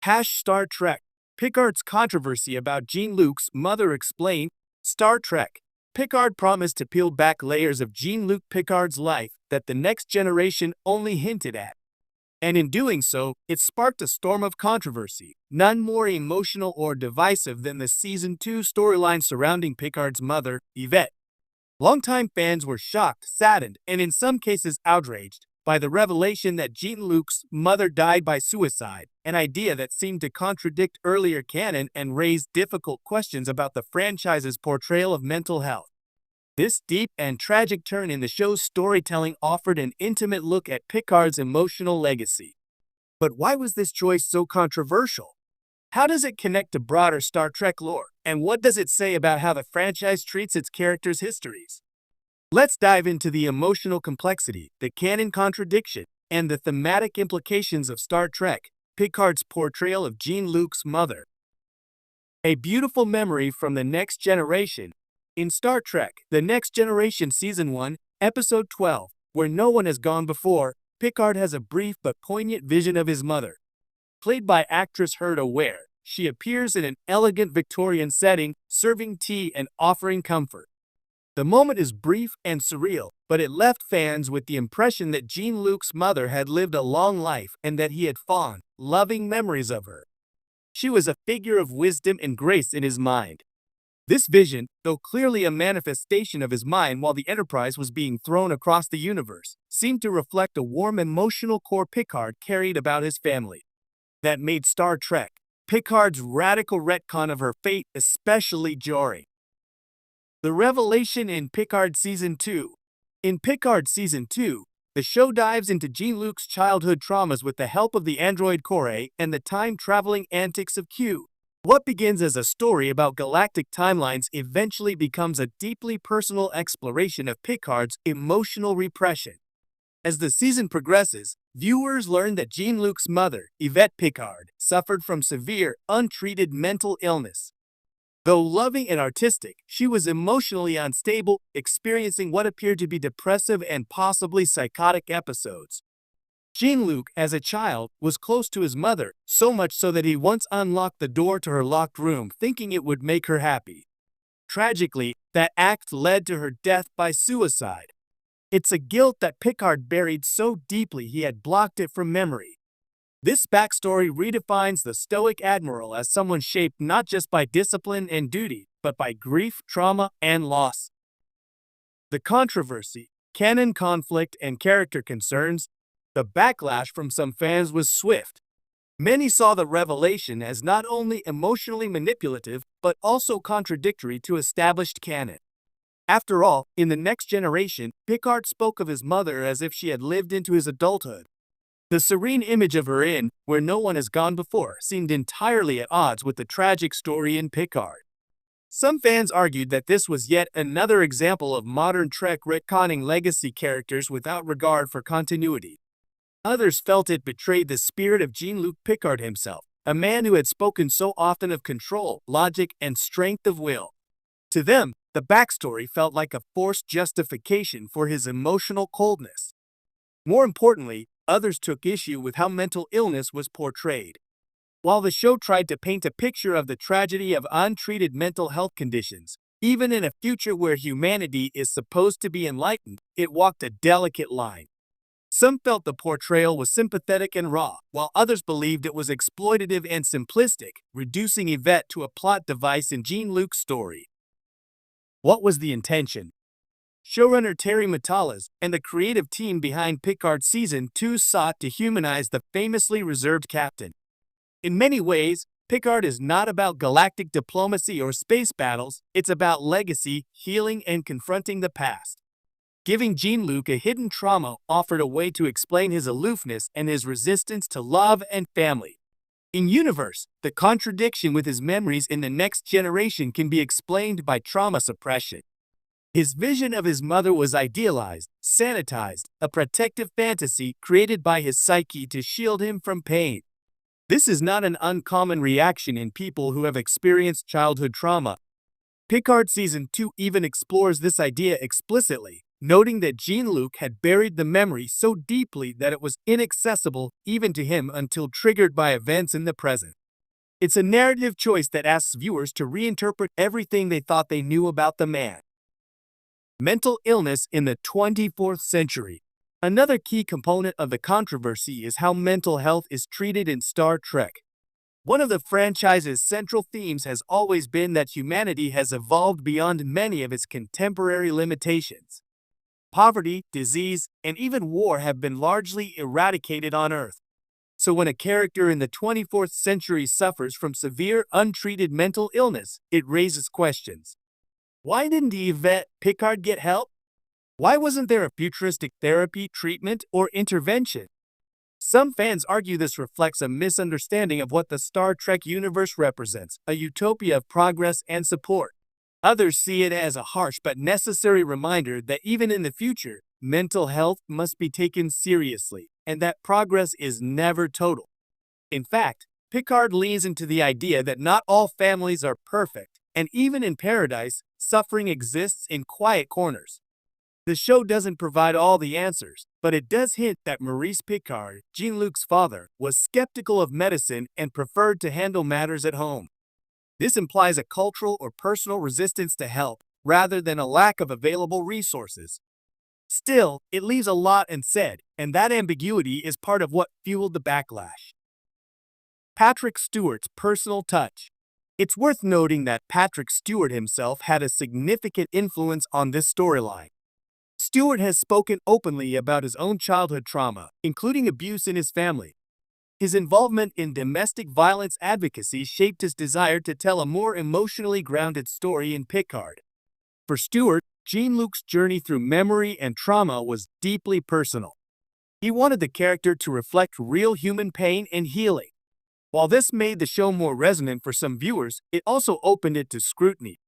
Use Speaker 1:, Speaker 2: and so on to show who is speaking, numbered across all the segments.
Speaker 1: Star Trek. Picard's controversy about Jean-Luc's mother explained. Star Trek. Picard promised to peel back layers of Jean-Luc Picard's life that the next generation only hinted at. And in doing so, it sparked a storm of controversy, none more emotional or divisive than the Season 2 storyline surrounding Picard's mother, Yvette. Longtime fans were shocked, saddened, and in some cases outraged by the revelation that Jean-Luc's mother died by suicide, an idea that seemed to contradict earlier canon and raise difficult questions about the franchise's portrayal of mental health. This deep and tragic turn in the show's storytelling offered an intimate look at Picard's emotional legacy. But why was this choice so controversial? How does it connect to broader Star Trek lore, and what does it say about how the franchise treats its characters' histories? Let's dive into the emotional complexity, the canon contradiction, and the thematic implications of Star Trek, Picard's portrayal of Jean-Luc's mother. A beautiful memory from the next generation. In Star Trek, The Next Generation Season 1, Episode 12, Where No One Has Gone Before, Picard has a brief but poignant vision of his mother. Played by actress Herta Ware, she appears in an elegant Victorian setting, serving tea and offering comfort. The moment is brief and surreal, but it left fans with the impression that Jean-Luc's mother had lived a long life and that he had fond, loving memories of her. She was a figure of wisdom and grace in his mind. This vision, though clearly a manifestation of his mind while the Enterprise was being thrown across the universe, seemed to reflect a warm emotional core Picard carried about his family. That made Star Trek, Picard's radical retcon of her fate, especially jarring. The revelation in Picard Season 2. In Picard Season 2, the show dives into Jean-Luc's childhood traumas with the help of the android Kore and the time-traveling antics of Q. What begins as a story about galactic timelines eventually becomes a deeply personal exploration of Picard's emotional repression. As the season progresses, viewers learn that Jean-Luc's mother, Yvette Picard, suffered from severe, untreated mental illness. Though loving and artistic, she was emotionally unstable, experiencing what appeared to be depressive and possibly psychotic episodes. Jean-Luc, as a child, was close to his mother, so much so that he once unlocked the door to her locked room, thinking it would make her happy. Tragically, that act led to her death by suicide. It's a guilt that Picard buried so deeply he had blocked it from memory. This backstory redefines the stoic admiral as someone shaped not just by discipline and duty, but by grief, trauma, and loss. The controversy, canon conflict, and character concerns. The backlash from some fans was swift. Many saw the revelation as not only emotionally manipulative, but also contradictory to established canon. After all, in The Next Generation, Picard spoke of his mother as if she had lived into his adulthood. The serene image of her in Where No One Has Gone Before seemed entirely at odds with the tragic story in Picard. Some fans argued that this was yet another example of modern Trek retconning legacy characters without regard for continuity. Others felt it betrayed the spirit of Jean-Luc Picard himself, a man who had spoken so often of control, logic, and strength of will. To them, the backstory felt like a forced justification for his emotional coldness. More importantly, others took issue with how mental illness was portrayed. While the show tried to paint a picture of the tragedy of untreated mental health conditions, even in a future where humanity is supposed to be enlightened, it walked a delicate line. Some felt the portrayal was sympathetic and raw, while others believed it was exploitative and simplistic, reducing Yvette to a plot device in Jean-Luc's story. What was the intention? Showrunner Terry Matalas and the creative team behind Picard Season 2 sought to humanize the famously reserved captain. In many ways, Picard is not about galactic diplomacy or space battles, it's about legacy, healing, and confronting the past. Giving Jean-Luc a hidden trauma offered a way to explain his aloofness and his resistance to love and family. In universe, the contradiction with his memories in The Next Generation can be explained by trauma suppression. His vision of his mother was idealized, sanitized, a protective fantasy created by his psyche to shield him from pain. This is not an uncommon reaction in people who have experienced childhood trauma. Picard Season 2 even explores this idea explicitly, noting that Jean-Luc had buried the memory so deeply that it was inaccessible even to him until triggered by events in the present. It's a narrative choice that asks viewers to reinterpret everything they thought they knew about the man. Mental illness in the 24th century. Another key component of the controversy is how mental health is treated in Star Trek. One of the franchise's central themes has always been that humanity has evolved beyond many of its contemporary limitations. Poverty, disease, and even war have been largely eradicated on Earth. So when a character in the 24th century suffers from severe, untreated mental illness, it raises questions. Why didn't Yvette Picard get help? Why wasn't there a futuristic therapy, treatment, or intervention? Some fans argue this reflects a misunderstanding of what the Star Trek universe represents, a utopia of progress and support. Others see it as a harsh but necessary reminder that even in the future, mental health must be taken seriously, and that progress is never total. In fact, Picard leans into the idea that not all families are perfect, and even in paradise, suffering exists in quiet corners. The show doesn't provide all the answers, but it does hint that Maurice Picard, Jean-Luc's father, was skeptical of medicine and preferred to handle matters at home. This implies a cultural or personal resistance to help, rather than a lack of available resources. Still, it leaves a lot unsaid, and that ambiguity is part of what fueled the backlash. Patrick Stewart's personal touch. It's worth noting that Patrick Stewart himself had a significant influence on this storyline. Stewart has spoken openly about his own childhood trauma, including abuse in his family. His involvement in domestic violence advocacy shaped his desire to tell a more emotionally grounded story in Picard. For Stewart, Jean-Luc's journey through memory and trauma was deeply personal. He wanted the character to reflect real human pain and healing. While this made the show more resonant for some viewers, it also opened it to scrutiny.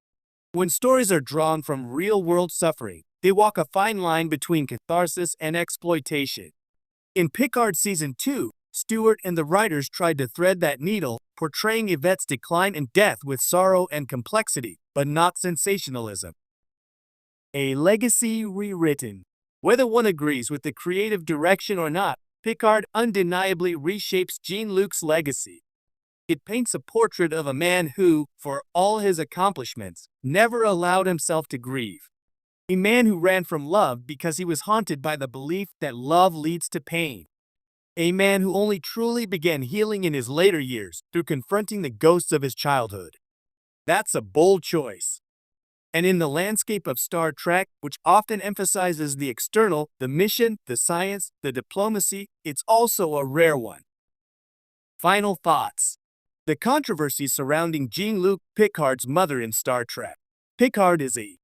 Speaker 1: When stories are drawn from real-world suffering, they walk a fine line between catharsis and exploitation. In Picard Season 2, Stewart and the writers tried to thread that needle, portraying Yvette's decline and death with sorrow and complexity, but not sensationalism. A legacy rewritten. Whether one agrees with the creative direction or not, Picard undeniably reshapes Jean-Luc's legacy. It paints a portrait of a man who, for all his accomplishments, never allowed himself to grieve. A man who ran from love because he was haunted by the belief that love leads to pain. A man who only truly began healing in his later years through confronting the ghosts of his childhood. That's a bold choice. And in the landscape of Star Trek, which often emphasizes the external, the mission, the science, the diplomacy, it's also a rare one. Final thoughts. The controversy surrounding Jean-Luc Picard's mother in Star Trek. Picard is a